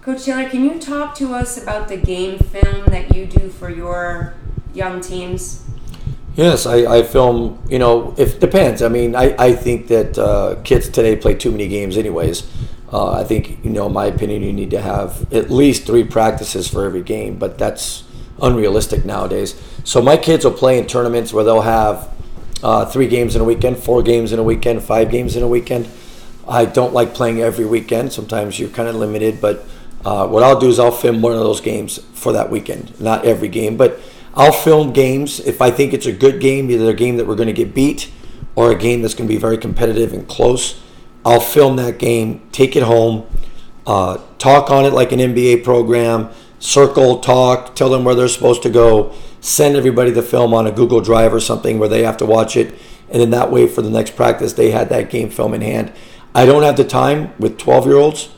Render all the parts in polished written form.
Coach Taylor, can you talk to us about the game film that you do for your young teams? Yes, I film, it depends. I mean, I think that kids today play too many games anyways. I think, in my opinion, you need to have at least 3 practices for every game, but that's unrealistic nowadays. So my kids will play in tournaments where they'll have 3 games in a weekend, 4 games in a weekend, 5 games in a weekend. I don't like playing every weekend. Sometimes you're kind of limited, but what I'll do is I'll film one of those games for that weekend. Not every game, but I'll film games if I think it's a good game, either a game that we're going to get beat or a game that's going to be very competitive and close. I'll film that game, take it home, talk on it like an NBA program, circle, talk, tell them where they're supposed to go, send everybody the film on a Google Drive or something where they have to watch it, and then that way for the next practice they had that game film in hand. I don't have the time with 12-year-olds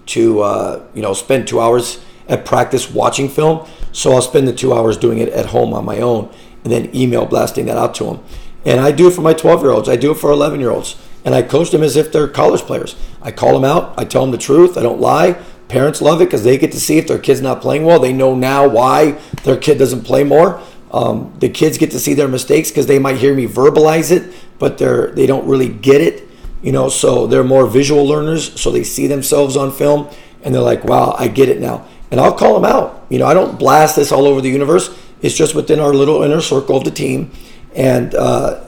to spend 2 hours at practice watching film, so I'll spend the 2 hours doing it at home on my own and then email blasting that out to them. And I do it for my 12-year-olds. I do it for 11-year-olds. And I coach them as if they're college players. I call them out. I tell them the truth. I don't lie. Parents love it because they get to see if their kid's not playing well. They know now why their kid doesn't play more. The kids get to see their mistakes because they might hear me verbalize it, but they don't really get it. So they're more visual learners, so they see themselves on film, and they're like, wow, I get it now. And I'll call them out. I don't blast this all over the universe. It's just within our little inner circle of the team. And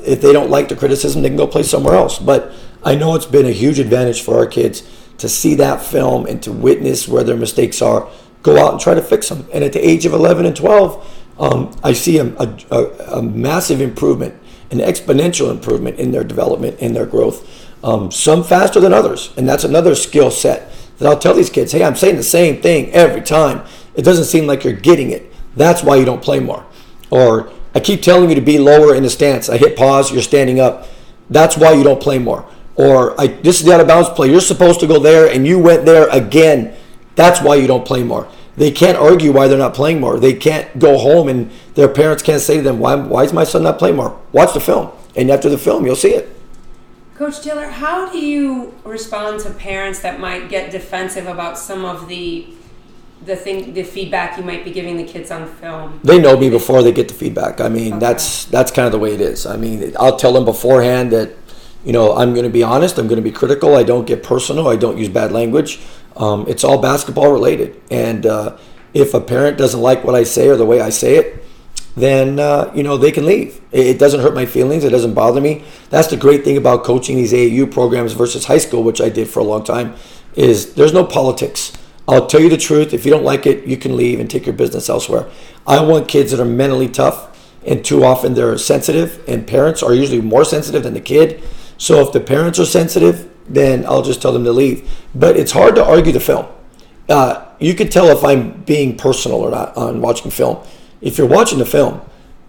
if they don't like the criticism, they can go play somewhere else. But I know it's been a huge advantage for our kids to see that film and to witness where their mistakes are, go out and try to fix them. And at the age of 11 and 12, I see a massive improvement, an exponential improvement in their development and their growth. Some faster than others. And that's another skill set that I'll tell these kids, hey, I'm saying the same thing every time. It doesn't seem like you're getting it. That's why you don't play more. Or I keep telling you to be lower in the stance. I hit pause, you're standing up. That's why you don't play more. Or this is the out of bounds play. You're supposed to go there and you went there again. That's why you don't play more. They can't argue why they're not playing more. They can't go home and their parents can't say to them, why is my son not playing more? Watch the film. And after the film, you'll see it. Coach Taylor, how do you respond to parents that might get defensive about some of the feedback you might be giving the kids on film? They know me before they get the feedback. I mean, okay. That's kind of the way it is. I mean, I'll tell them beforehand that, I'm going to be honest. I'm going to be critical. I don't get personal. I don't use bad language. It's all basketball related. And if a parent doesn't like what I say or the way I say it, then, they can leave. It doesn't hurt my feelings. It doesn't bother me. That's the great thing about coaching these AAU programs versus high school, which I did for a long time, is there's no politics. I'll tell you the truth. If you don't like it, you can leave and take your business elsewhere. I want kids that are mentally tough, and too often they're sensitive, and parents are usually more sensitive than the kid. So if the parents are sensitive, then I'll just tell them to leave. But it's hard to argue the film. You can tell if I'm being personal or not on watching film. If you're watching the film,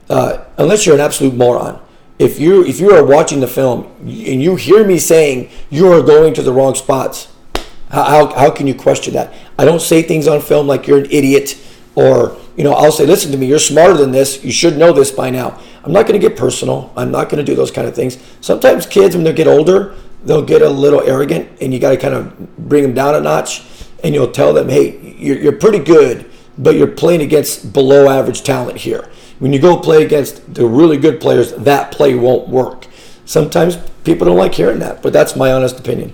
unless you're an absolute moron, if you are watching the film and you hear me saying you are going to the wrong spots, how can you question that? I don't say things on film like you're an idiot, or I'll say, listen to me, you're smarter than this, you should know this by now. I'm not going to get personal. I'm not going to do those kind of things. Sometimes kids, when they get older, they'll get a little arrogant, and you got to kind of bring them down a notch, and you'll tell them, hey, you're pretty good, but you're playing against below average talent here. When you go play against the really good players, that play won't work. Sometimes people don't like hearing that, but that's my honest opinion.